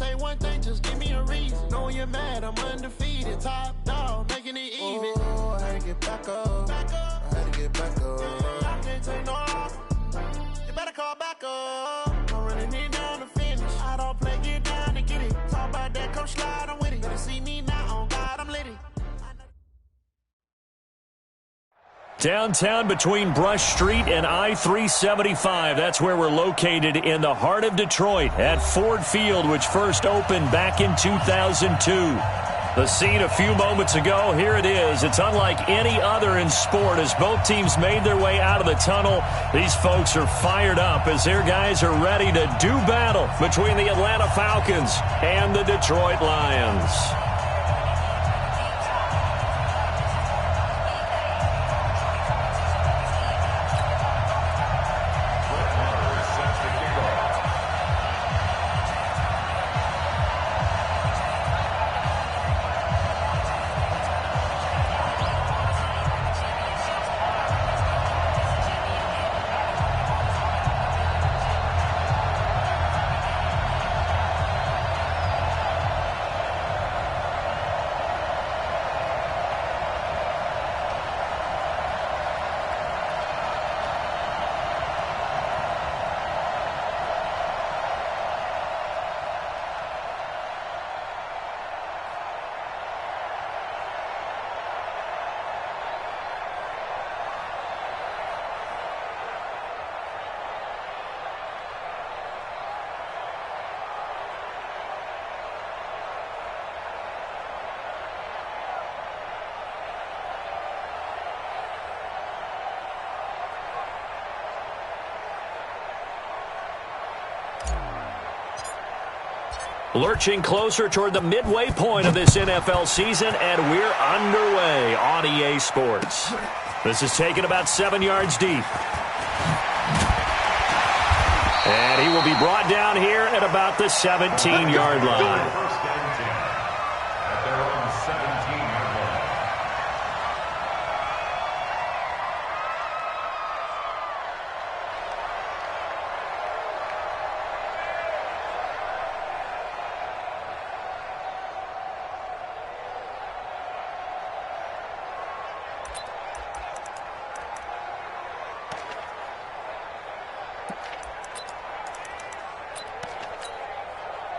say one thing, just give me a reason. Know you're mad, I'm undefeated. Top dog, making it even. Oh, I had to get back up. I had to get back up. I can't take no off. You better call back up. I'm running it down to finish. I don't play, get down to get it. Talk about that, come slide, I'm with it. Better see me now, on God, I'm litty. Downtown between Brush Street and I-375. That's where we're located in the heart of Detroit at Ford Field, which first opened back in 2002. The scene a few moments ago, here it is. It's unlike any other in sport as both teams made their way out of the tunnel. These folks are fired up as their guys are ready to do battle between the Atlanta Falcons and the Detroit Lions. Lurching closer toward the midway point of this NFL season, and we're underway on EA Sports. This is taken about 7 yards deep. And he will be brought down here at about the 17-yard line.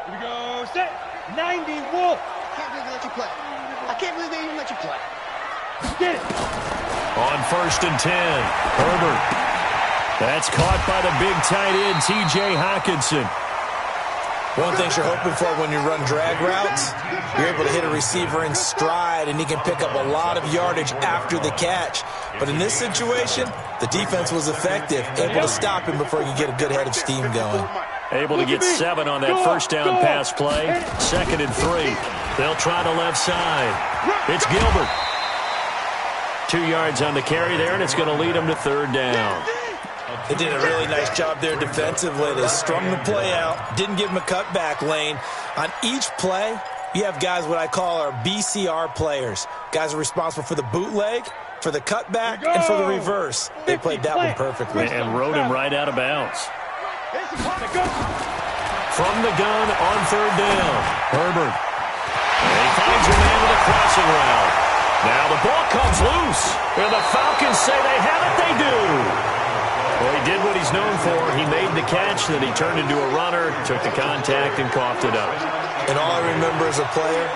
Here we go, set, 90, Wolf. Can't believe they let you play. I can't believe they even let you play. Get it. On 1st and 10, Herbert. That's caught by the big tight end, T.J. Hockenson. One thing you're hoping for when you run drag routes, you're able to hit a receiver in stride, and he can pick up a lot of yardage after the catch. But in this situation, the defense was effective, able to stop him before he could get a good head of steam going. Able to get 7 on that first down pass play. 2nd and 3. They'll try the left side. It's Gilbert. 2 yards on the carry there, and it's going to lead them to 3rd down. They did a really nice job there defensively. They strung the play out, didn't give them a cutback lane. On each play, you have guys what I call our BCR players. Guys are responsible for the bootleg, for the cutback, and for the reverse. They played that one perfectly. And rode him right out of bounds. From the gun on 3rd down, Herbert. And he finds a man with a crossing route. Now the ball comes loose. And the Falcons say they have it, they do. Well, he did what he's known for. He made the catch, then he turned into a runner, took the contact, and coughed it up. And all I remember as a player,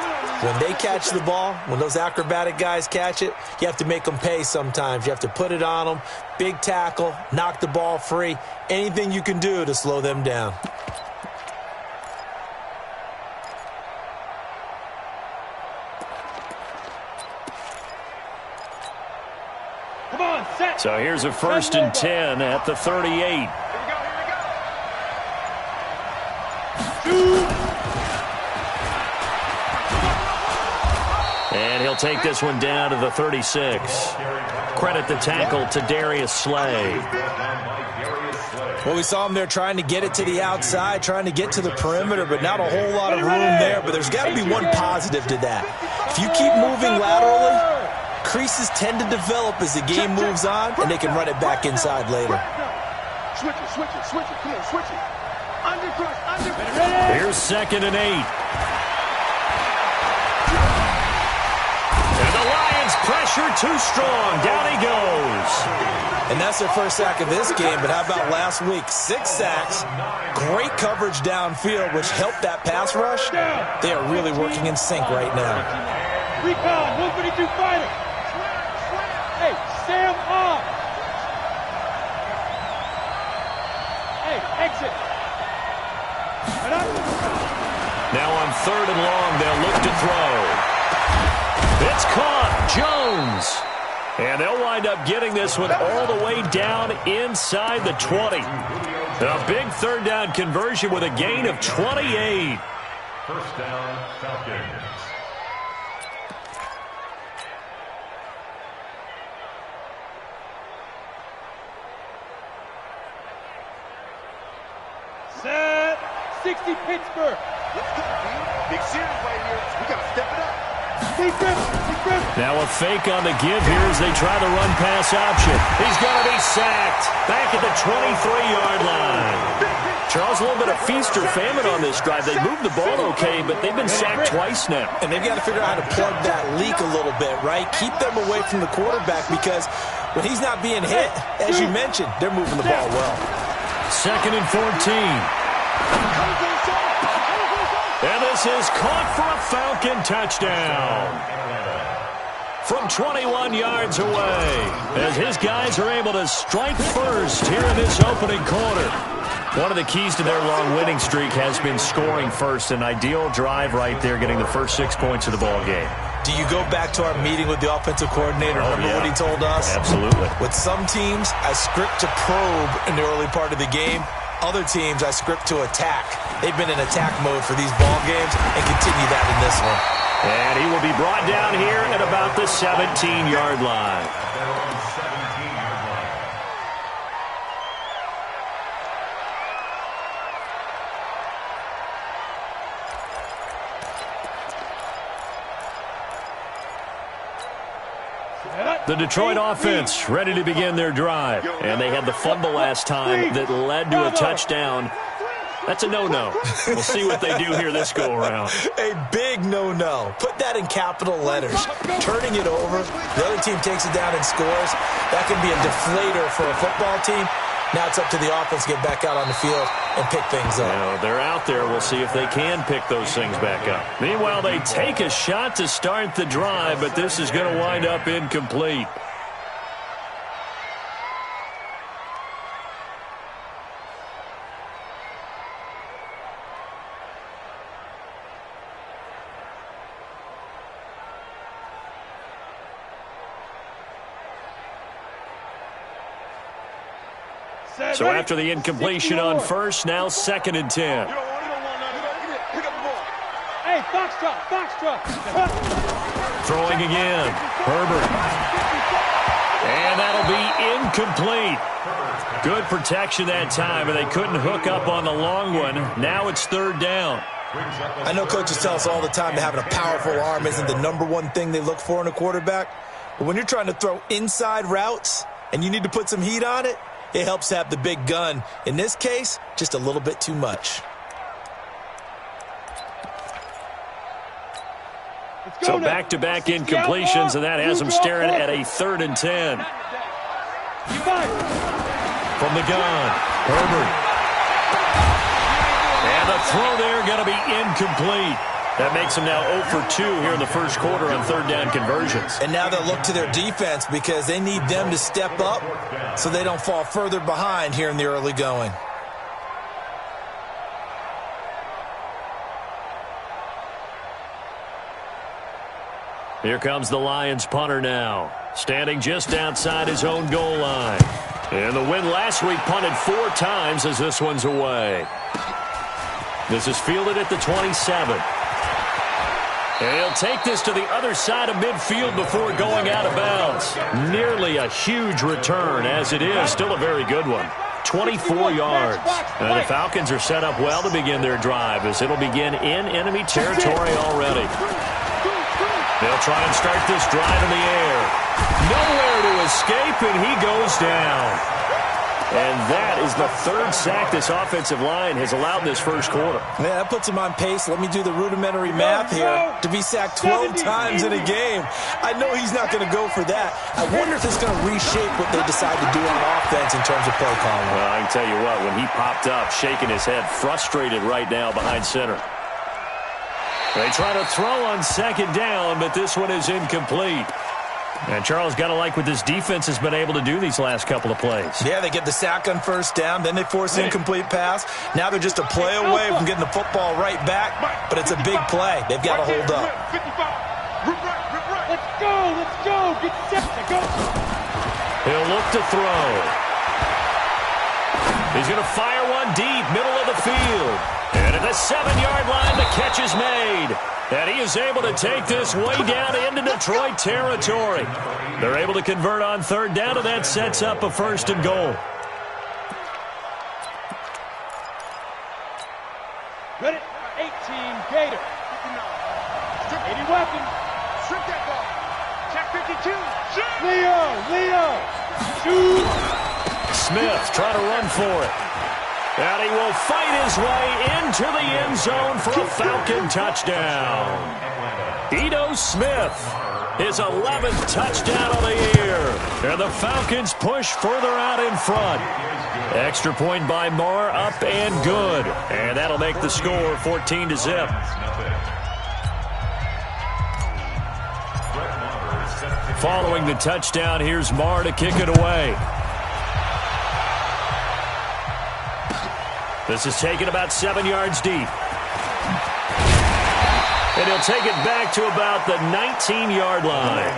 when they catch the ball, when those acrobatic guys catch it, you have to make them pay sometimes. You have to put it on them, big tackle, knock the ball free, anything you can do to slow them down. Come on, set. So here's a 1st and 10 at the 38. Here we go. And he'll take this one down to the 36. Credit the tackle to Darius Slay. Well, we saw him there trying to get it to the outside, trying to get to the perimeter, but not a whole lot of room there. But there's got to be one positive to that. If you keep moving laterally, creases tend to develop as the game moves on, and they can run it back inside later. Switch it. Come on, switch it. Here's 2nd and 8. And the Lions pressure too strong. Down he goes. And that's their first sack of this game, but how about last week? 6 sacks, great coverage downfield, which helped that pass rush. They are really working in sync right now. Recon, 152 fighter. Hey, Sam off. Hey, exit. Now on 3rd and long, they'll look to throw. It's caught. Jones. And they'll wind up getting this one all the way down inside the 20. A big 3rd down conversion with a gain of 28. First down, Falcons. Set. 60 Pittsburgh. Let's go, man. Big series right here. We got to step it up. Now a fake on the give here as they try the run-pass option. He's going to be sacked back at the 23-yard line. Charles, a little bit of feast or famine on this drive. They moved the ball okay, but they've been sacked twice now. And they've got to figure out how to plug that leak a little bit, right? Keep them away from the quarterback because when he's not being hit, as you mentioned, they're moving the ball well. 2nd and 14. And this is caught for a Falcon touchdown. From 21 yards away, as his guys are able to strike first here in this opening quarter. One of the keys to their long winning streak has been scoring first. An ideal drive right there, getting the first 6 points of the ball game. Do you go back to our meeting with the offensive coordinator? Remember what he told us? Absolutely. With some teams, I script to probe in the early part of the game. Other teams, I script to attack. They've been in attack mode for these ball games and continue that in this one. And he will be brought down here at about the 17-yard line. The Detroit offense ready to begin their drive. And they had the fumble last time that led to a touchdown. That's a no-no. We'll see what they do here this go-around. A big no-no. Put that in capital letters. Turning it over, the other team takes it down and scores. That can be a deflator for a football team. Now it's up to the offense to get back out on the field and pick things up. They're out there. We'll see if they can pick those things back up. Meanwhile, they take a shot to start the drive, but this is going to wind up incomplete. So after the incompletion on first, now 2nd and 10. Hey, Foxtrot. Throwing again. Herbert. And that'll be incomplete. Good protection that time, and they couldn't hook up on the long one. Now it's 3rd down. I know coaches tell us all the time that having a powerful arm isn't the #1 thing they look for in a quarterback. But when you're trying to throw inside routes and you need to put some heat on it, it helps to have the big gun. In this case, just a little bit too much. So back-to-back incompletions, and that has them staring at a 3rd and 10. From the gun, Herbert. And the throw there going to be incomplete. That makes them now 0 for 2 here in the first quarter on 3rd down conversions. And now they'll look to their defense because they need them to step up so they don't fall further behind here in the early going. Here comes the Lions punter now, standing just outside his own goal line. And the win last week punted 4 times as this one's away. This is fielded at the 27. And he'll take this to the other side of midfield before going out of bounds. Nearly a huge return, as it is. Still a very good one. 24 yards. And the Falcons are set up well to begin their drive, as it'll begin in enemy territory already. They'll try and start this drive in the air. Nowhere to escape, and he goes down. And that is the third sack this offensive line has allowed in this first quarter. Yeah, that puts him on pace. Let me do the rudimentary math here. To be sacked 12 times in a game, I know he's not going to go for that. I wonder if it's going to reshape what they decide to do on offense in terms of play calling. Well, I can tell you what, when he popped up, shaking his head, frustrated right now behind center. They try to throw on second down, but this one is incomplete. And Charles, got to like what this defense has been able to do these last couple of plays. Yeah, they get the sack on first down, then they force an incomplete pass. Now they're just a play away from getting the football right back, but it's a big play. They've got to hold up. Let's go, get set, go. He'll look to throw. He's going to fire one deep, middle of the field. And at the 7-yard line, the catch is made. And he is able to take this way down into Detroit territory. They're able to convert on third down, and that sets up a first and goal. Ready? 18 Gator. 80 weapons. Strip that ball. Check 52. Leo. Shoot. Smith trying to run for it. And he will fight his way into the end zone for a Falcon touchdown. Ito Smith, his 11th touchdown of the year. And the Falcons push further out in front. Extra point by Marr, up and good. And that'll make the score 14-0. Following the touchdown, here's Marr to kick it away. This is taken about 7 yards deep. And he'll take it back to about the 19-yard line.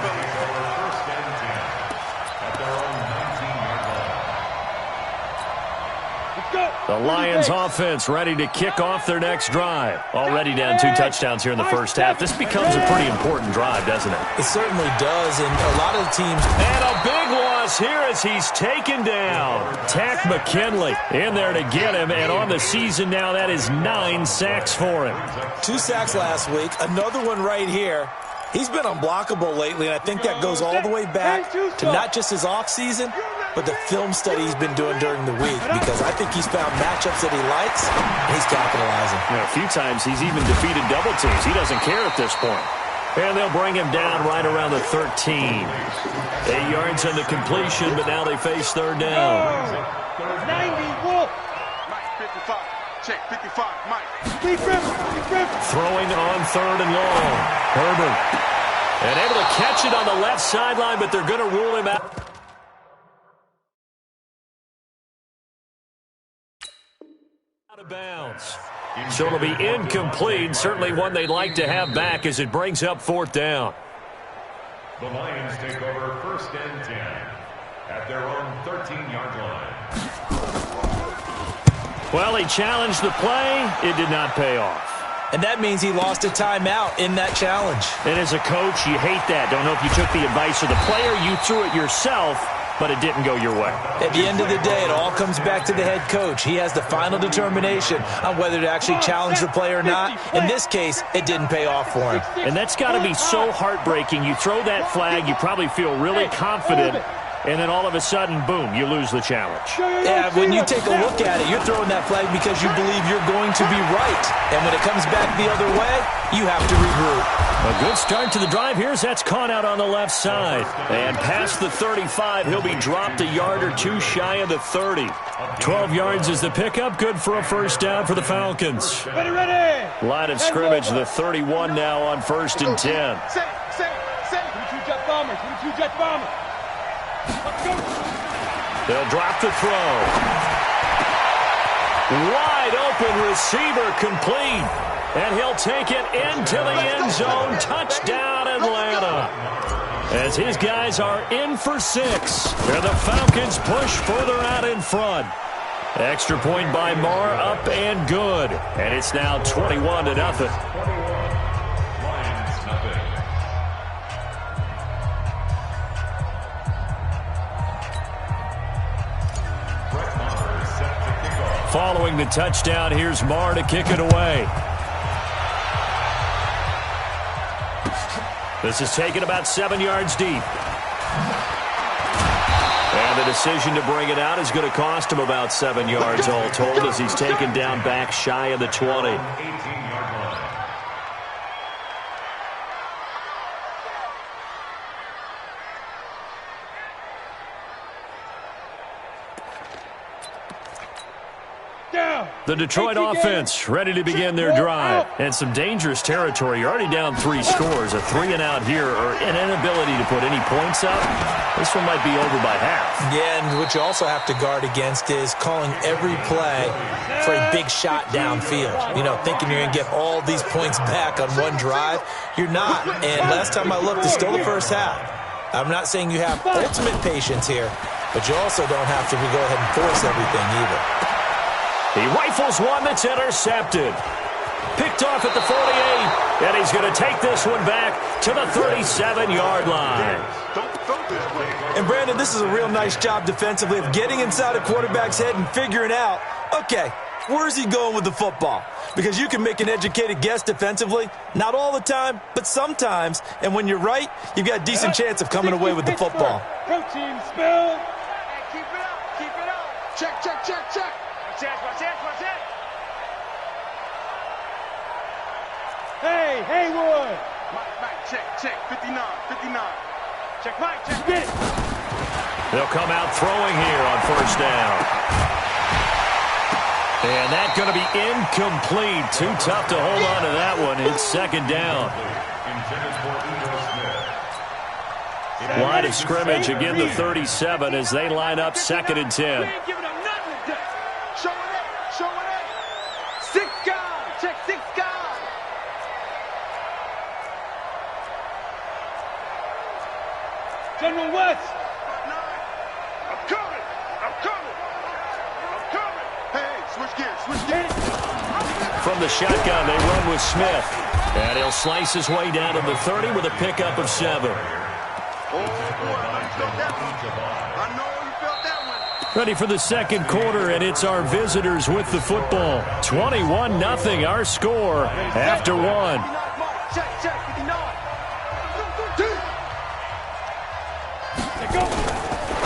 The Lions offense ready to kick off their next drive. Already down 2 touchdowns here in the first half. This becomes a pretty important drive, doesn't it? It certainly does, and a lot of the teams... And a big loss here as he's taken down. Tack McKinley in there to get him, and on the season now, that is 9 sacks for him. 2 sacks last week, another one right here. He's been unblockable lately, and I think that goes all the way back to not just his offseason, but the film study he's been doing during the week, because I think he's found matchups that he likes, and he's capitalizing. Yeah, a few times he's even defeated double teams. He doesn't care at this point. And they'll bring him down right around the 13. 8 yards on the completion, but now they face third down. 90 Wolf. Mike 55. Check 55. Mike. Throwing on third and long. Herbert. And able to catch it on the left sideline, but they're going to rule him out. Out of bounds. So it'll be incomplete. Certainly one they'd like to have back as it brings up fourth down. The Lions take over first and 10 at their own 13-yard line. Well, he challenged the play. It did not pay off. And that means he lost a timeout in that challenge. And as a coach, you hate that. Don't know if you took the advice of the player. You threw it yourself, but it didn't go your way. At the end of the day, it all comes back to the head coach. He has the final determination on whether to actually challenge the play or not. In this case, it didn't pay off for him. And that's got to be so heartbreaking. You throw that flag, you probably feel really confident, and then all of a sudden, boom, you lose the challenge. Yeah, when you take a look at it, you're throwing that flag because you believe you're going to be right. And when it comes back the other way, you have to regroup. A good start to the drive. Here's that's caught out on the left side. And past the 35, he'll be dropped a yard or two shy of the 30. 12 yards is the pickup. Good for a first down for the Falcons. Ready. Line of scrimmage, the 31 now on first and 10. 22 Jet Bombers. 22 Jet Bombers. Let's go. They'll drop the throw. Wide open receiver complete. And he'll take it into the end zone. Touchdown, Atlanta. As his guys are in for 6. And the Falcons push further out in front. Extra point by Marr, up and good. And it's now 21-0. Lions nothing. Following the touchdown, here's Marr to kick it away. This is taken about 7 yards deep. And the decision to bring it out is going to cost him about 7 yards all told as he's taken down back shy of the 20. 18-yard line. The Detroit offense ready to begin their drive. And some dangerous territory. You're already down 3 scores. A 3-and-out here or an inability to put any points up. This one might be over by half. Yeah, and what you also have to guard against is calling every play for a big shot downfield. You know, thinking you're going to get all these points back on one drive. You're not. And last time I looked, it's still the first half. I'm not saying you have ultimate patience here, but you also don't have to go ahead and force everything either. He rifles one that's intercepted. Picked off at the 48, and he's going to take this one back to the 37-yard line. And, Brandon, this is a real nice job defensively of getting inside a quarterback's head and figuring out, okay, where's he going with the football? Because you can make an educated guess defensively, not all the time, but sometimes. And when you're right, you've got a decent chance of coming away with the football. Protein spill. Hey, keep it up. Keep it up. Check, check, check, check. Watch it. Hey, Haywood. Mike, check. 59. Check Mike, check. Get it. They'll come out throwing here on first down. And that's going to be incomplete. Too tough to hold on to that one. It's second down. Line of scrimmage, again the 37 as they line up second and 10. Show it. 6 guys. Check 6 guys. General West. I'm coming. Hey, switch gears. From the shotgun, they run with Smith. And he'll slice his way down to the 30 with a pickup of 7. I know you felt that one. Ready for the second quarter, and it's our visitors with the football. 21-0 our score after 1. Check, 59.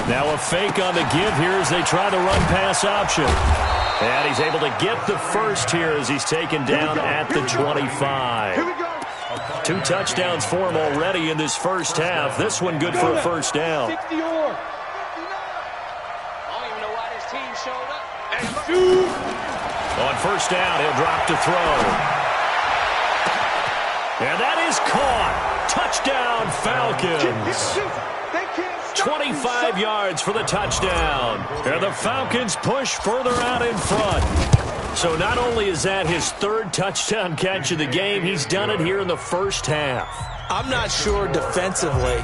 Now a fake on the give here as they try the run-pass option. And he's able to get the first here as he's taken down at the 25. Here we go. 2 touchdowns for him already in this first half. This one good for a first down. 60 or. I don't even know why this team showed up. On first down, he'll drop to throw. And that is caught. Touchdown, Falcons. 25 yards for the touchdown. And the Falcons push further out in front. So not only is that his 3rd touchdown catch of the game, he's done it here in the first half. I'm not sure defensively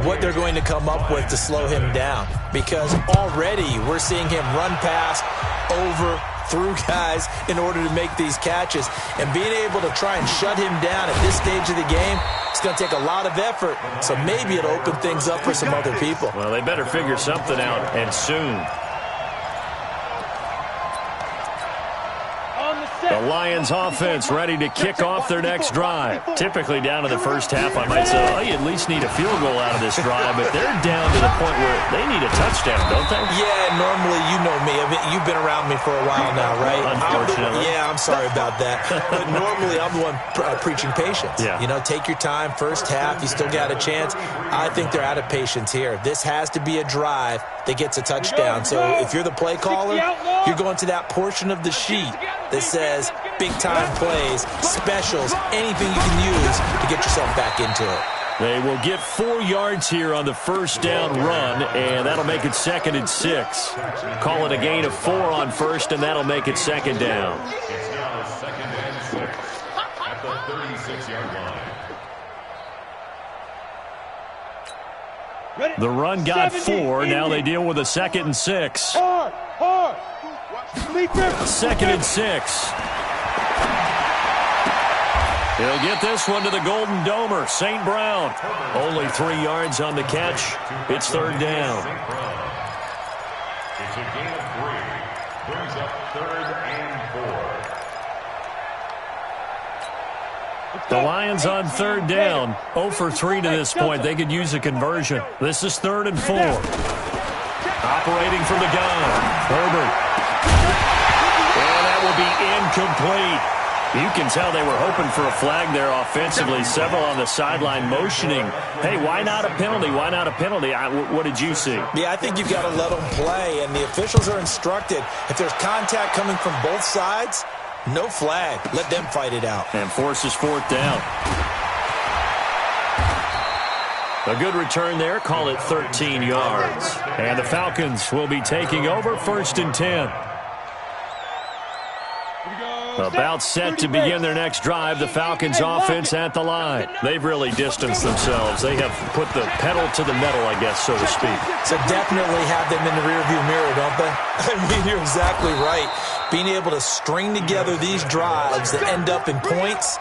what they're going to come up with to slow him down, because already we're seeing him run past, over, through guys in order to make these catches. And being able to try and shut him down at this stage of the game, it's going to take a lot of effort. So maybe it'll open things up for some other people. Well, they better figure something out, and soon. The Lions offense ready to kick off their next drive. Typically down to the first half, I might say, oh, you at least need a field goal out of this drive, but they're down to the point where they need a touchdown, don't they? Yeah, normally, you know me. You've been around me for a while now, right? Unfortunately. I'm sorry about that. But normally, I'm the one preaching patience. Yeah. You know, take your time, first half, you still got a chance. I think they're out of patience here. This has to be a drive that gets a touchdown. So if you're the play caller, you're going to that portion of the sheet that says big-time plays, specials, anything you can use to get yourself back into it. They will get 4 yards here on the first down run, and that'll make it 2nd and 6. Call it a gain of 4 on first, and that'll make it 2nd down. It's now 2nd and 6 at the 36-yard line. The run got 4. Now they deal with a 2nd and 6. Hard. 2nd and 6. He'll get this one to the Golden Domer, St. Brown. Only 3 yards on the catch. It's 3rd down. It's a gain of 3. Brings up 3rd and 4. The Lions on 3rd down. 0 for 3 to this point. They could use a conversion. This is 3rd and 4. Operating from the gun, Herbert. And that will be incomplete. You can tell they were hoping for a flag there offensively. Several on the sideline motioning, hey, why not a penalty? Why not a penalty? What did you see? Yeah, I think you've got to let them play, and the officials are instructed. If there's contact coming from both sides, no flag. Let them fight it out. And forces fourth down. A good return there. Call it 13 yards. And the Falcons will be taking over 1st and 10. About set to begin their next drive, the Falcons offense at the line. They've really distanced themselves. They have put the pedal to the metal, I guess, so to speak. So definitely have them in the rearview mirror, don't they? I mean, you're exactly right. Being able to string together these drives that end up in points,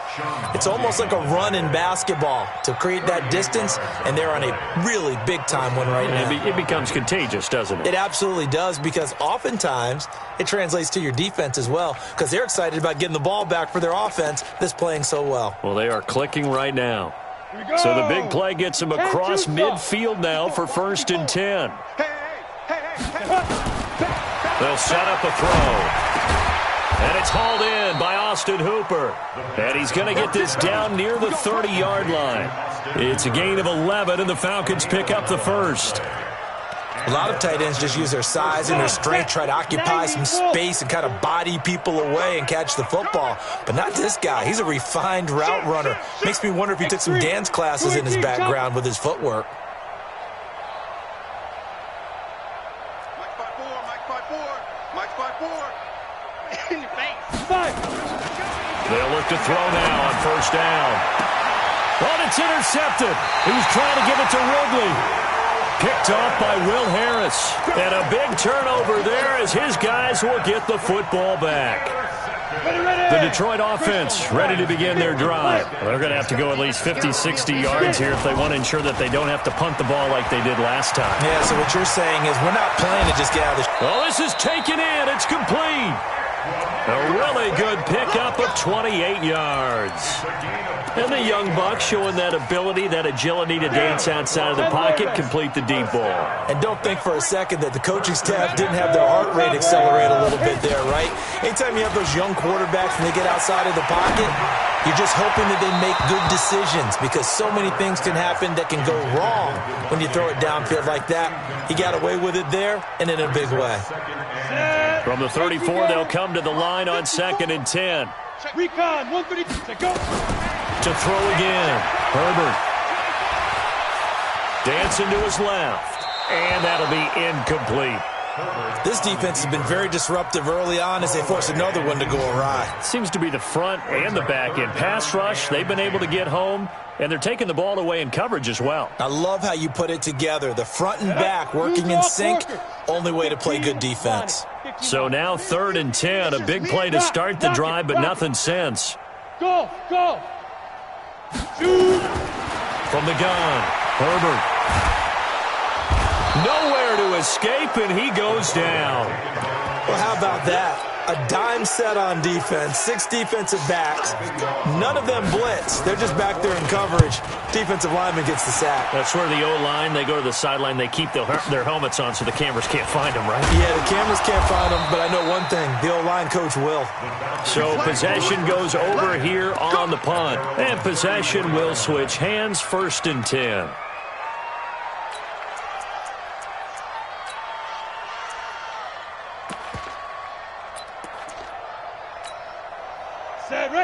it's almost like a run in basketball to create that distance, and they're on a really big-time one right now. It becomes contagious, doesn't it? It absolutely does, because oftentimes it translates to your defense as well, because they're excited about getting the ball back for their offense that's playing so well. Well, they are clicking right now. So the big play gets them across midfield now for 1st and 10. They'll set up a throw. And it's hauled in by Austin Hooper. And he's going to get this down near the 30-yard line. It's a gain of 11, and the Falcons pick up the first. A lot of tight ends just use their size and their strength, try to occupy some space and kind of body people away and catch the football. But not this guy. He's a refined route runner. Makes me wonder if he took some dance classes in his background with his footwork. They'll look to throw now on 1st down. But it's intercepted. He was trying to give it to Ridley. Picked off by Will Harris. And a big turnover there as his guys will get the football back. The Detroit offense ready to begin their drive. They're going to have to go at least 50, 60 yards here if they want to ensure that they don't have to punt the ball like they did last time. Yeah, so what you're saying is we're not playing to just get out of the... Well, this is taken in. It's complete. A really good pickup of 28 yards. And the young buck showing that ability, that agility to dance outside of the pocket, complete the deep ball. And don't think for a second that the coaching staff didn't have their heart rate accelerate a little bit there, right? Anytime you have those young quarterbacks and they get outside of the pocket, you're just hoping that they make good decisions, because so many things can happen that can go wrong when you throw it downfield like that. He got away with it there and in a big way. From the 34, they'll come to the line on 2nd and 10. Recon, 132, go. To throw again. Herbert. Dancing to his left. And that'll be incomplete. This defense has been very disruptive early on as they force another one to go awry. Seems to be the front and the back end. Pass rush, they've been able to get home, and they're taking the ball away in coverage as well. I love how you put it together. The front and back working in sync, only way to play good defense. So now 3rd and 10, a big play to start the drive, but nothing since. Go. From the gun, Herbert. Nowhere to escape, and he goes down. Well, how about that? A dime set on defense, 6 defensive backs. None of them blitz. They're just back there in coverage. Defensive lineman gets the sack. That's where the O-line, they go to the sideline, they keep their helmets on so the cameras can't find them, right? Yeah, the cameras can't find them, but I know one thing. The O-line coach will. So possession goes over here on the punt. And possession will switch hands, 1st and 10.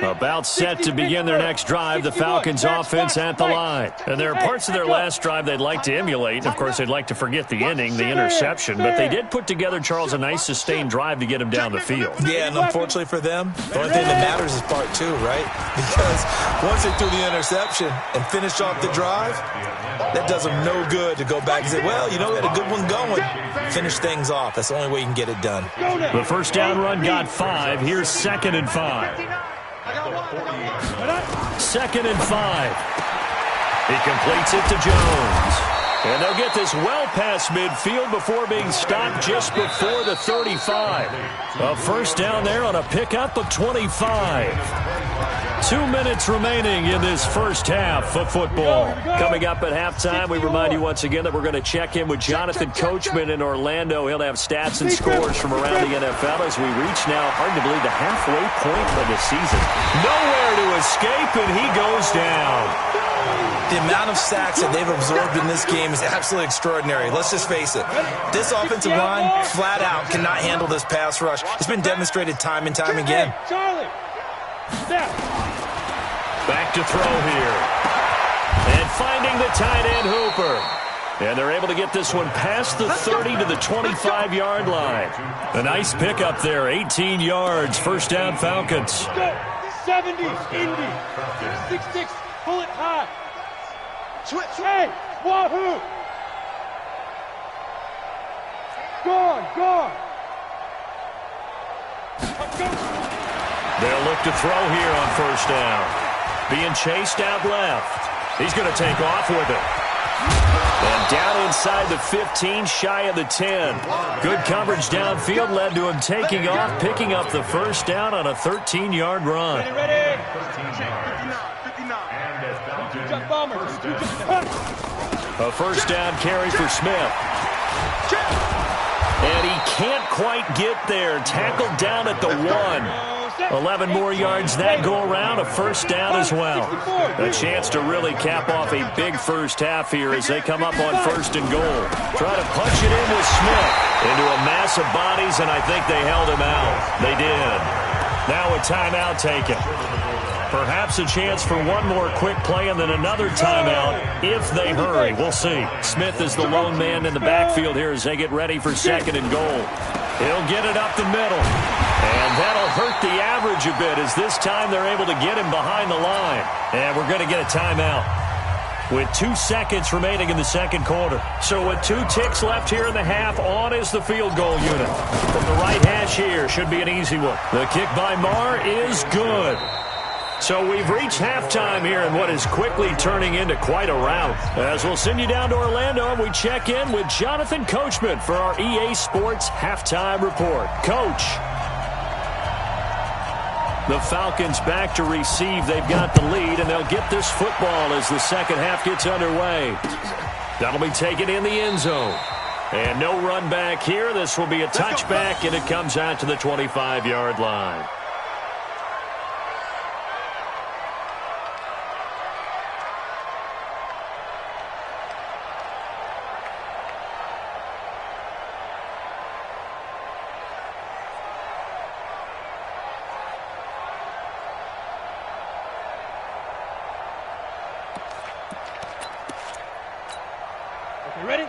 About set to begin their next drive, the Falcons offense at the line. And there are parts of their last drive they'd like to emulate. Of course, they'd like to forget the ending, the interception. But they did put together, Charles, a nice sustained drive to get them down the field. Yeah, and unfortunately for them, the only thing that matters is part 2, right? Because once they threw the interception and finished off the drive, that does them no good to go back and say, well, you know, we had a good one going. Finish things off. That's the only way you can get it done. The first down run got 5. Here's 2nd and 5. 2nd and 5. He completes it to Jones. And they'll get this well past midfield before being stopped just before the 35. A first down there on a pickup of 25. 2 minutes remaining in this first half of football. Coming up at halftime, we remind you once again that we're going to check in with Jonathan Coachman in Orlando. He'll have stats and scores from around the NFL as we reach now, hard to believe, the halfway point of the season. Nowhere to escape, and he goes down. The amount of sacks that they've absorbed in this game is absolutely extraordinary. Let's just face it. This offensive line, flat out, cannot handle this pass rush. It's been demonstrated time and time again. Charlie, step. Back to throw here. And finding the tight end, Hooper. And they're able to get this one past the 30 to the 25-yard line. A nice pickup there, 18 yards, first down Falcons. Go. 70, Indy. 6-6, pull it high. Switch. Hey, wahoo. Gone. They'll look to throw here on first down. Being chased out left. He's going to take off with it. And down inside the 15, shy of the 10. Good coverage downfield led to him taking off, picking up the first down on a 13-yard run. Ready. 59. And Jump bombers. A first down carry for Smith. And he can't quite get there. Tackled down at the 1. 11 more yards that go around, a first down as well. A chance to really cap off a big first half here as they come up on first and goal. Try to punch it in with Smith into a mass of bodies, and I think they held him out. They did. Now a timeout taken. Perhaps a chance for one more quick play and then another timeout if they hurry. We'll see. Smith is the lone man in the backfield here as they get ready for second and goal. He'll get it up the middle. And that'll hurt the average a bit as this time they're able to get him behind the line. And we're going to get a timeout with 2 seconds remaining in the second quarter. So with 2 ticks left here in the half, on is the field goal unit. From the right hash here, should be an easy one. The kick by Marr is good. So we've reached halftime here in what is quickly turning into quite a rout. As we'll send you down to Orlando and we check in with Jonathan Coachman for our EA Sports Halftime Report. Coach. The Falcons back to receive. They've got the lead, and they'll get this football as the second half gets underway. That'll be taken in the end zone. And no run back here. This will be a touchback, and it comes out to the 25-yard line.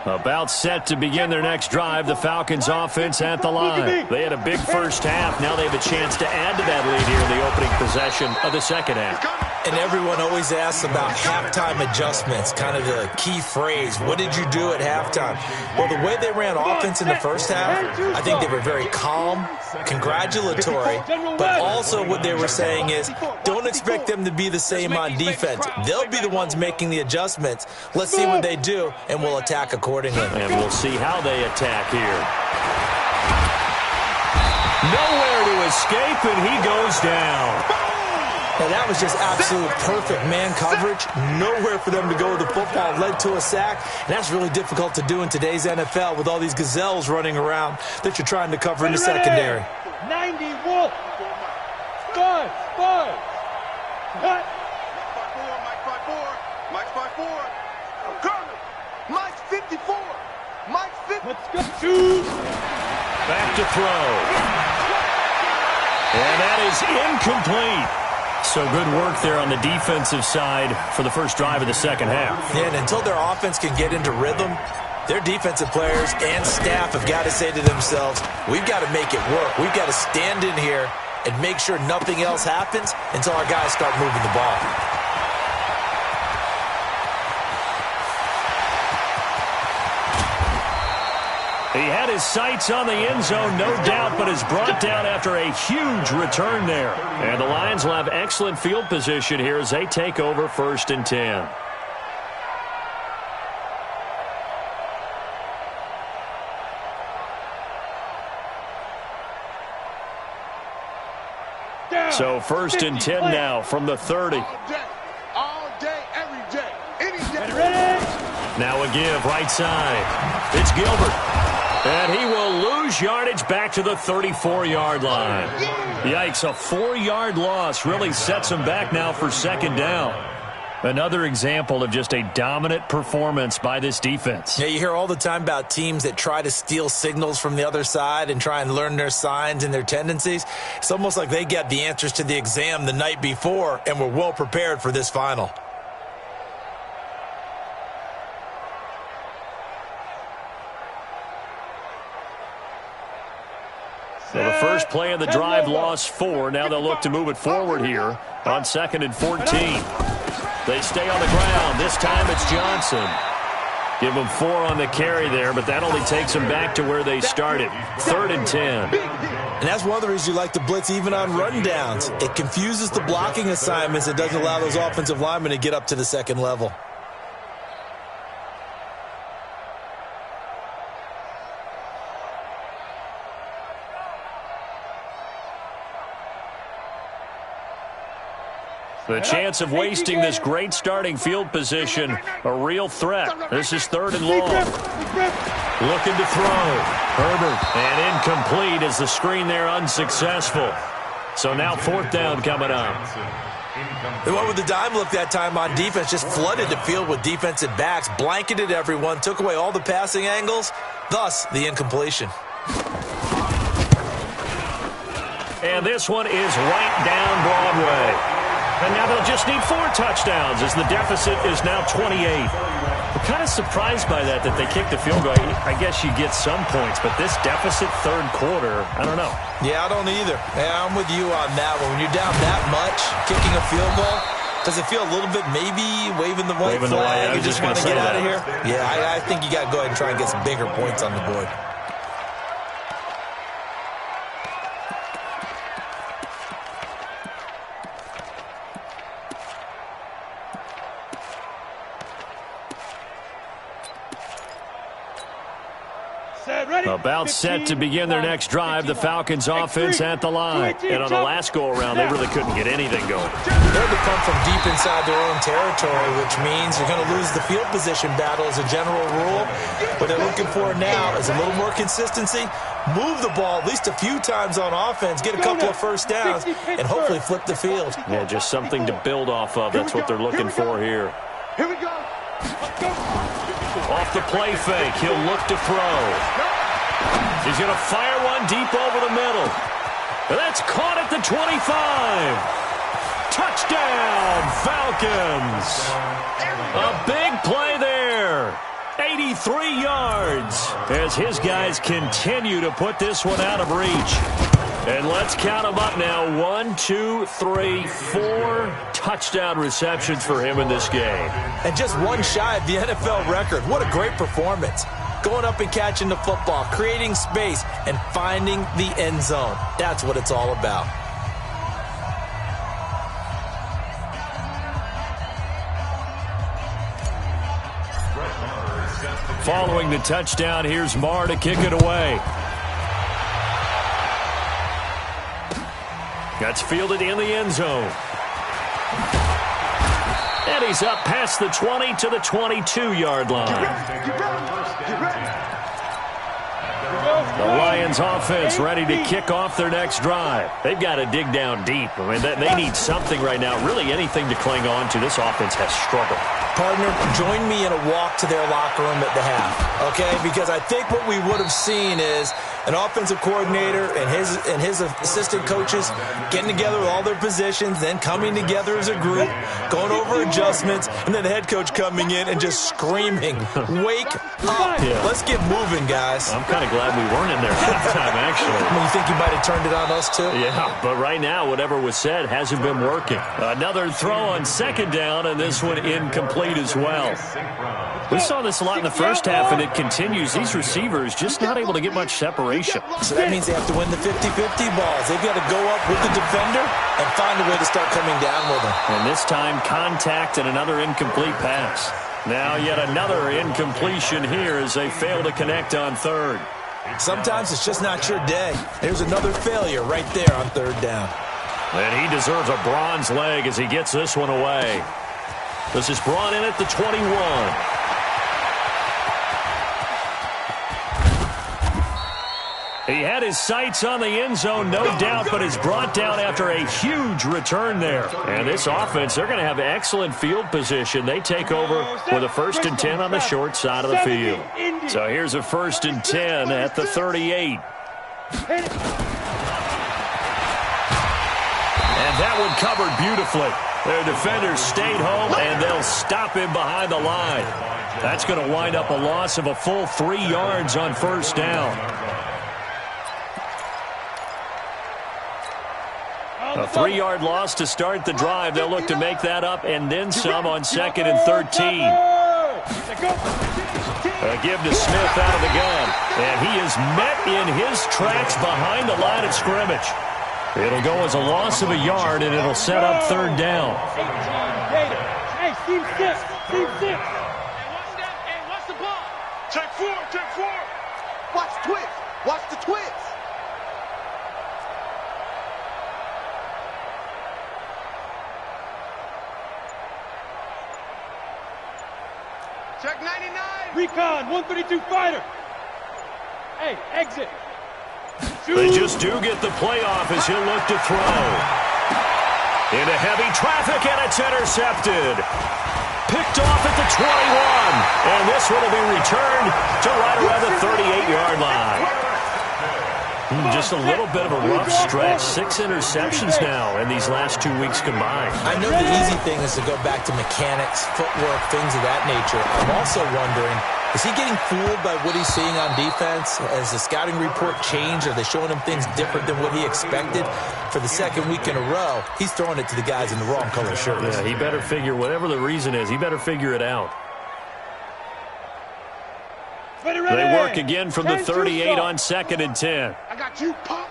About set to begin their next drive, the Falcons offense at the line. They had a big first half. Now they have a chance to add to that lead here in the opening possession of the second half. And everyone always asks about halftime adjustments, kind of the key phrase. What did you do at halftime? Well, the way they ran offense in the first half, I think they were very calm, congratulatory, but also what they were saying is don't expect them to be the same on defense. They'll be the ones making the adjustments. Let's see what they do, and we'll attack accordingly. And we'll see how they attack here. Nowhere to escape, and he goes down. Now, that was just absolute perfect man coverage. Nowhere for them to go with the football. Led to a sack. And that's really difficult to do in today's NFL with all these gazelles running around that you're trying to cover in the secondary. 90 Wolf. Spud. Cut. Mike's 5-4. I'm coming. Mike's 54. Mike's 50. Let's go. Shoot. Back to throw. And that is incomplete. So good work there on the defensive side for the first drive of the second half. Yeah, and until their offense can get into rhythm, their defensive players and staff have got to say to themselves, we've got to make it work. We've got to stand in here and make sure nothing else happens until our guys start moving the ball. He had his sights on the end zone, no doubt, but is brought down after a huge return there. And the Lions will have excellent field position here as they take over first and 10. So 1st and 10 now from the 30. All day, every day, any day. Ready? Now a give right side. It's Gilbert. And he will lose yardage back to the 34-yard line. Yikes, a 4-yard loss really sets him back now for 2nd down. Another example of just a dominant performance by this defense. Yeah, you hear all the time about teams that try to steal signals from the other side and try and learn their signs and their tendencies. It's almost like they got the answers to the exam the night before and were well prepared for this final. So the first play of the drive lost 4. Now they'll look to move it forward here on 2nd and 14. They stay on the ground. This time it's Johnson. Give them 4 on the carry there, but that only takes them back to where they started. 3rd and 10. And that's one of the reasons you like to blitz even on run downs. It confuses the blocking assignments. It doesn't allow those offensive linemen to get up to the 2nd level. The chance of wasting this great starting field position, a real threat. This is 3rd and long. Looking to throw. Herbert, and incomplete as the screen there unsuccessful. So now 4th down coming up. They went with the dime look that time on defense, just flooded the field with defensive backs, blanketed everyone, took away all the passing angles, thus the incompletion. And this one is right down Broadway. And now they'll just need 4 touchdowns as the deficit is now 28. I'm kind of surprised by that they kicked the field goal. I guess you get some points, but this deficit 3rd quarter, I don't know. Yeah, I don't either. Yeah, I'm with you on that one. When you're down that much, kicking a field goal, does it feel a little bit maybe waving the white flag? You just want to get out of here? Yeah, I think you got to go ahead and try and get some bigger points on the board. About set to begin their next drive. The Falcons offense at the line. And on the last go-around, they really couldn't get anything going. They're to come from deep inside their own territory, which means you're going to lose the field position battle as a general rule. What they're looking for now is a little more consistency, move the ball at least a few times on offense, get a couple of 1st downs, and hopefully flip the field. Yeah, just something to build off of. That's what they're looking for here. Here we go. Off the play fake, he'll look to throw. He's going to fire one deep over the middle. And that's caught at the 25. Touchdown, Falcons. A big play there. 83 yards as his guys continue to put this one out of reach. And let's count them up now. 1, 2, 3, 4 touchdown receptions for him in this game. And just one shy of the NFL record. What a great performance. Going up and catching the football, creating space, and finding the end zone. That's what it's all about. Following the touchdown, here's Marr to kick it away. That's fielded in the end zone. And he's up past the 20 to the 22-yard line. The Lions offense ready to kick off their next drive. They've got to dig down deep. I mean, they need something right now, really anything to cling on to. This offense has struggled. Partner, join me in a walk to their locker room at the half, okay? Because I think what we would have seen is an offensive coordinator and his assistant coaches getting together with all their positions, then coming together as a group, going over adjustments, and then the head coach coming in and just screaming, "Wake up! Yeah. Let's get moving, guys." I'm kind of glad we weren't in there at halftime, actually. I mean, you think you might have turned it on us, too? Yeah, but right now, whatever was said hasn't been working. Another throw on 2nd down, and this one incomplete as well. We saw this a lot in the first half, and it continues. These receivers just not able to get much separation. So that means they have to win the 50-50 balls. They've got to go up with the defender and find a way to start coming down with them. And this time, contact and another incomplete pass. Now yet another incompletion here as they fail to connect on 3rd. Sometimes it's just not your day. There's another failure right there on 3rd down. And he deserves a bronze leg as he gets this one away. This is brought in at the 21. He had his sights on the end zone, no doubt, but is brought down after a huge return there. And this offense, they're going to have excellent field position. They take over with a 1st and 10 on the short side of the field. So here's a 1st and 10 at the 38. And that one covered beautifully. Their defenders stayed home, and they'll stop him behind the line. That's going to wind up a loss of a full 3 yards on 1st down. A 3-yard loss to start the drive. They'll look to make that up and then some on 2nd and 13. A give to Smith out of the gun. And he is met in his tracks behind the line of scrimmage. It'll go as a loss of a yard, and it'll set up 3rd down. Hey, team 6. Team 6. Hey, watch the ball. Check 4. Watch the twist. Watch the twist. Check 99. Recon, 132 fighter. Hey, exit. They just do get the playoff as he'll look to throw. Into heavy traffic, and it's intercepted. Picked off at the 21. And this one will be returned to right around the 38-yard line. Just a little bit of a rough stretch. 6 interceptions now in these last 2 weeks combined. I know the easy thing is to go back to mechanics, footwork, things of that nature. I'm also wondering, is he getting fooled by what he's seeing on defense? Has the scouting report changed? Are they showing him things different than what he expected? For the 2nd week in a row, he's throwing it to the guys in the wrong color shirts. Yeah, he better figure, whatever the reason is, he better figure it out. They work again from the 38 on 2nd and 10. I got you, Pop.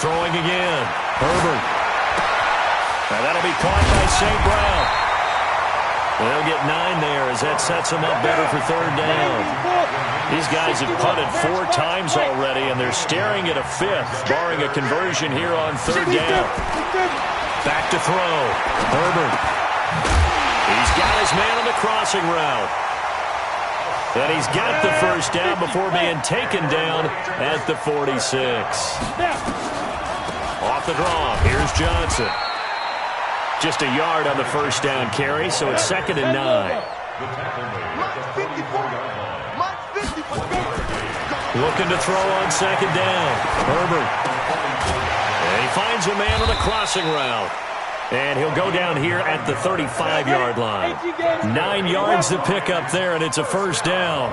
Throwing again. Herbert. Now that'll be caught by St. Brown. They'll get 9 there as that sets them up better for 3rd down. These guys have punted 4 times already, and they're staring at a 5th, barring a conversion here on 3rd down. Back to throw. Herbert. He's got his man on the crossing route. And he's got the 1st down before being taken down at the 46. Off the draw, here's Johnson. Just a yard on the 1st down carry, so it's 2nd and 9. Looking to throw on 2nd down. Herbert. And he finds a man on the crossing route. And he'll go down here at the 35-yard line. 9 yards to pick up there, and it's a 1st down.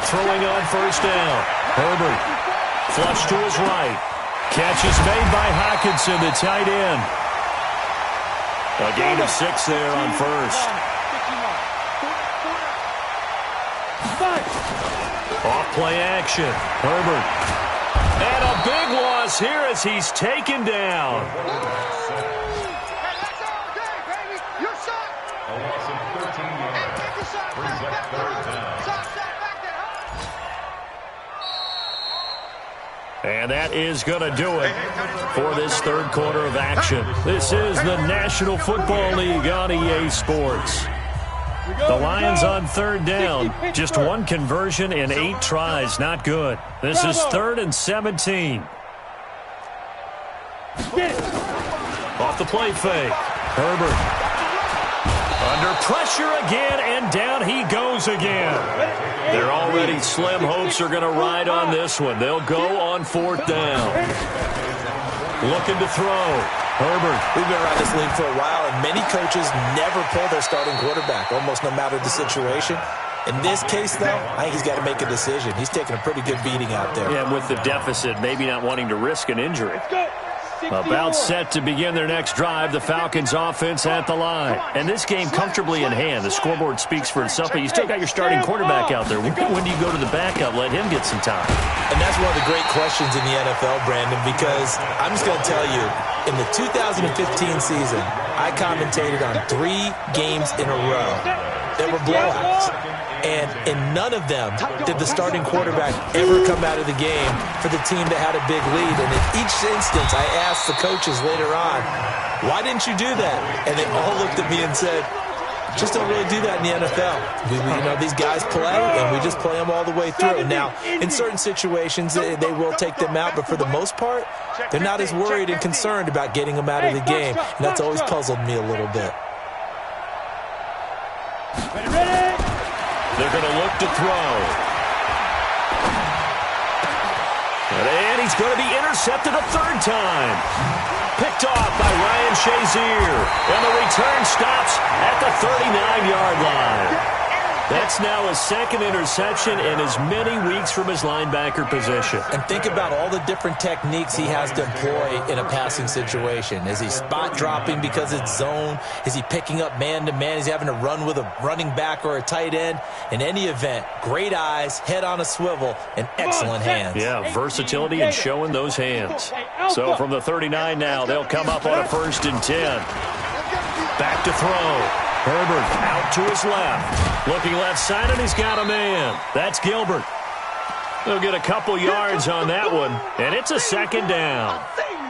Throwing on 1st down. Herbert. Flush to his right. Catch is made by Hockenson, the tight end. A gain of 6 there on 1st. Off play action. Herbert. And a big loss here as he's taken down. Hey, that's all day, baby. Your shot. A loss of 13 yards. Take the shot. Brings up 3rd down. Shot back there. And that is going to do it for this 3rd quarter of action. This is the National Football League on EA Sports. The Lions on 3rd down. Just 1 conversion in 8 tries. Not good. This is 3rd and 17. Off the play fake. Herbert. Under pressure again, and down he goes again. Their already slim hopes are going to ride on this one. They'll go on 4th down. Looking to throw. Herbert. We've been around this league for a while, and many coaches never pull their starting quarterback, almost no matter the situation. In this case, though, I think he's got to make a decision. He's taking a pretty good beating out there. Yeah, and with the deficit, maybe not wanting to risk an injury. About set to begin their next drive, the Falcons offense at the line. And this game comfortably in hand. The scoreboard speaks for itself, but you still got your starting quarterback out there. When do you go to the backup? Let him get some time. And that's one of the great questions in the NFL, Brandon, because I'm just going to tell you, in the 2015 season, I commentated on 3 games in a row. there were blowouts. And in none of them did the starting quarterback ever come out of the game for the team that had a big lead. And in each instance, I asked the coaches later on, why didn't you do that? And they all looked at me and said, just don't really do that in the NFL. These guys play, and we just play them all the way through. Now, in certain situations, they will take them out, but for the most part, they're not as worried and concerned about getting them out of the game. And that's always puzzled me a little bit. They're going to look to throw. And he's going to be intercepted a third time. Picked off by Ryan Shazier. And the return stops at the 39-yard line. That's now his second interception in as many weeks from his linebacker position. And think about all the different techniques he has to employ in a passing situation. Is he spot dropping because it's zone? Is he picking up man-to-man? Is he having to run with a running back or a tight end? In any event, great eyes, head on a swivel, and excellent hands. Yeah, versatility and showing those hands. So from the 39 now, they'll come up on a 1st and 10. Back to throw. Herbert out to his left. Looking left side, and he's got a man. That's Gilbert. They'll get a couple yards on that one, and it's a second down.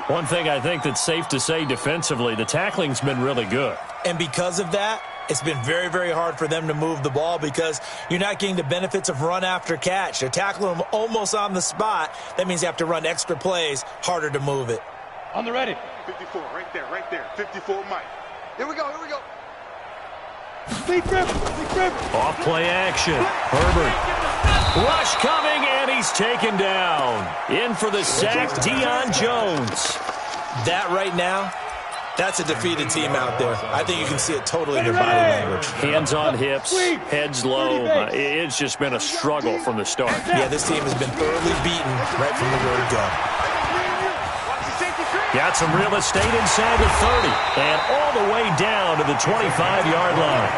One thing I think that's safe to say defensively, the tackling's been really good. And because of that, it's been very, very hard for them to move the ball because you're not getting the benefits of run after catch. They're tackling them almost on the spot. That means you have to run extra plays, harder to move it. On the ready. 54, right there. 54, Mike. Here we go. Off play action. Herbert. Rush coming, and he's taken down. In for the sack, Deion Jones. That right now, that's a defeated team out there. I think you can see it totally in their body language. Hands on hips, heads low. It's just been a struggle from the start. Yeah, this team has been thoroughly beaten right from the word go. Got some real estate inside the 30 and all the way down to the 25-yard line.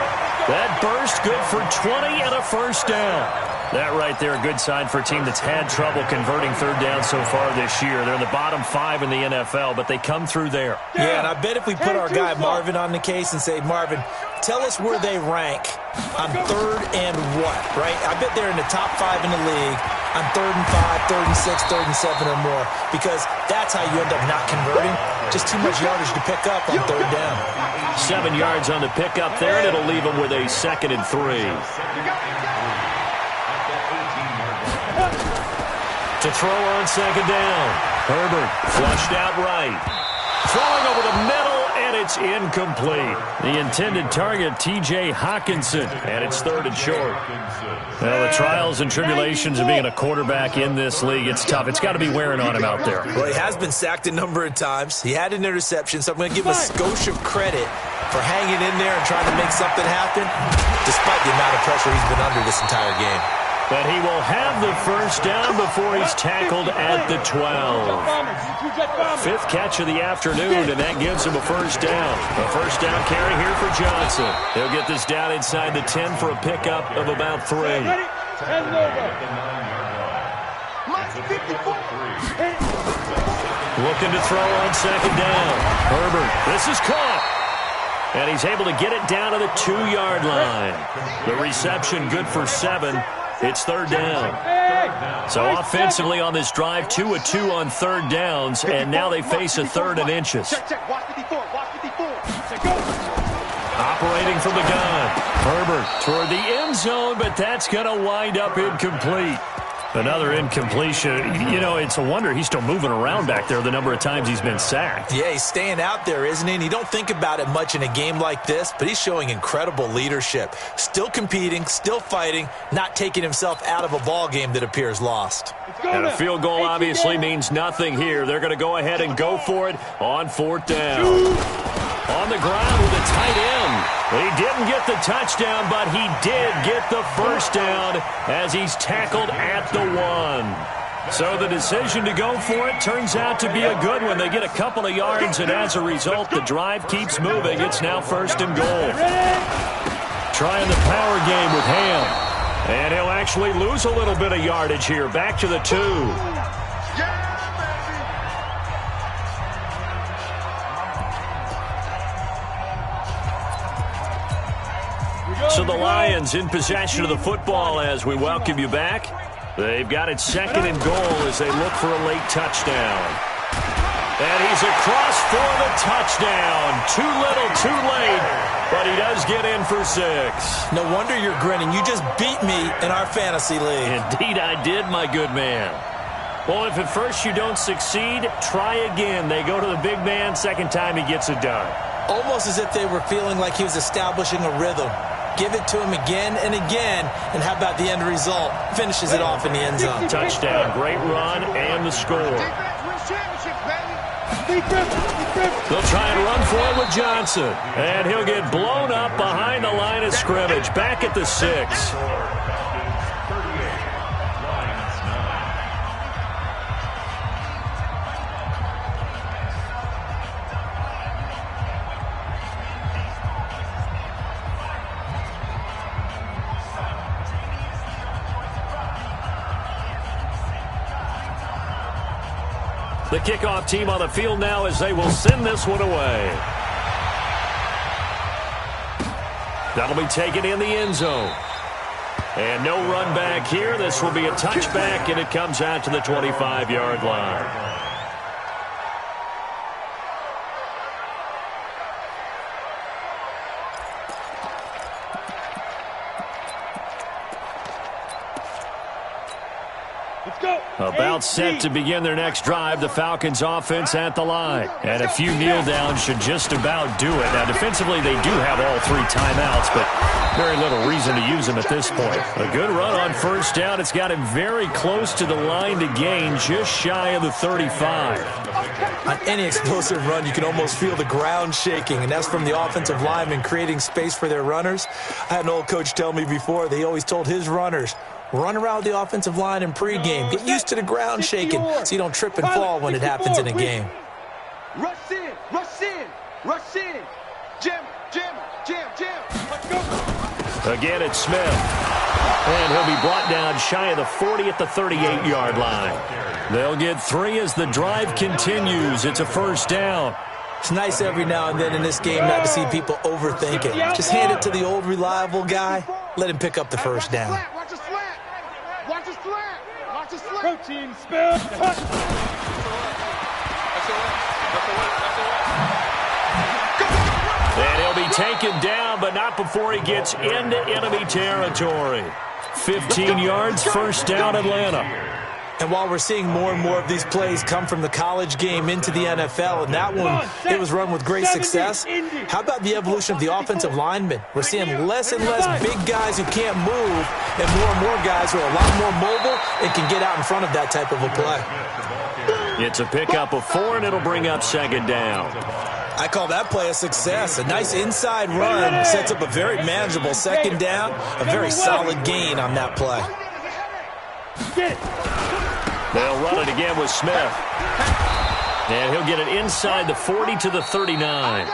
That burst good for 20 and a first down. That right there, a good sign for a team that's had trouble converting third down so far this year. They're in the bottom 5 in the NFL, but they come through there. Yeah, and I bet if we put our guy Marvin on the case and say, Marvin, tell us where they rank on 3rd and what, right? I bet they're in the top 5 in the league on 3rd and 5, 3rd and 6, 3rd and 7 or more, because that's how you end up not converting. Just too much yardage to pick up on 3rd down. 7 yards on the pickup there, and it'll leave them with a 2nd and 3. To throw on 2nd down. Herbert flushed out right. Throwing over the middle, and it's incomplete. The intended target, T.J. Hawkinson, and it's 3rd and short. Well, the trials and tribulations of being a quarterback in this league, it's tough. It's got to be wearing on him out there. Well, he has been sacked a number of times. He had an interception, so I'm going to give him a skosh of credit for hanging in there and trying to make something happen, despite the amount of pressure he's been under this entire game. But he will have the first down before he's tackled at the 12. 5th catch of the afternoon, and that gives him a first down. A first down carry here for Johnson. He'll get this down inside the 10 for a pickup of about 3. Looking to throw on 2nd down. Herbert, this is caught. And he's able to get it down to the 2-yard line. The reception good for 7. It's 3rd down. So offensively on this drive, 2 of 2 on 3rd downs, and now they face a 3rd and inches. Operating from the gun. Herbert toward the end zone, but that's going to wind up incomplete. Another incompletion. You know, it's a wonder he's still moving around back there the number of times he's been sacked. Yeah, he's staying out there, isn't he? And you don't think about it much in a game like this, but he's showing incredible leadership. Still competing, still fighting, not taking himself out of a ball game that appears lost. And a field goal obviously means nothing here. They're going to go ahead and go for it on 4th down. On the ground with a tight end. He didn't get the touchdown, but he did get the first down as he's tackled at the 1. So the decision to go for it turns out to be a good one. They get a couple of yards, and as a result, the drive keeps moving. It's now 1st and goal. Trying the power game with Ham. And he'll actually lose a little bit of yardage here. Back to the 2. So the Lions in possession of the football as we welcome you back. They've got it 2nd and goal as they look for a late touchdown. And he's across for the touchdown. Too little, too late, but he does get in for 6. No wonder you're grinning. You just beat me in our fantasy league. Indeed I did, my good man. Well, if at first you don't succeed, try again. They go to the big man. Second time he gets it done. Almost as if they were feeling like he was establishing a rhythm. Give it to him again and again, and how about the end result? Finishes it off in the end zone. Touchdown, great run, and the score. They'll try and run for it with Johnson. And he'll get blown up behind the line of scrimmage, back at the 6. The kickoff team on the field now as they will send this one away. That'll be taken in the end zone. And no run back here. This will be a touchback, and it comes out to the 25-yard line. About set to begin their next drive, the Falcons offense at the line. And a few kneel downs should just about do it. Now, defensively, they do have all 3 timeouts, but very little reason to use them at this point. A good run on first down. It's got him very close to the line to gain, just shy of the 35. On any explosive run, you can almost feel the ground shaking, and that's from the offensive linemen creating space for their runners. I had an old coach tell me before, they always told his runners, run around the offensive line in pregame. Get used to the ground shaking so you don't trip and fall when it happens in a game. Rush in, rush in, rush in. Jam, jam, jam, jam. Let's go. Again, it's Smith. And he'll be brought down shy of the 40 at the 38-yard line. They'll get 3 as the drive continues. It's a first down. It's nice every now and then in this game not to see people overthink it. Just hand it to the old reliable guy. Let him pick up the first down. Watch the slant. Watch the slant. Watch the slant. Protein spill. And he'll be taken down, but not before he gets into enemy territory. 15 yards, first down, Atlanta. And while we're seeing more and more of these plays come from the college game into the NFL, and that one, it was run with great success, how about the evolution of the offensive linemen? We're seeing less and less big guys who can't move and more guys who are a lot more mobile and can get out in front of that type of a play. It's a pickup of 4, and it'll bring up second down. I call that play a success. A nice inside run sets up a very manageable second down, a very solid gain on that play. They'll run it again with Smith. And he'll get it inside the 40 to the 39.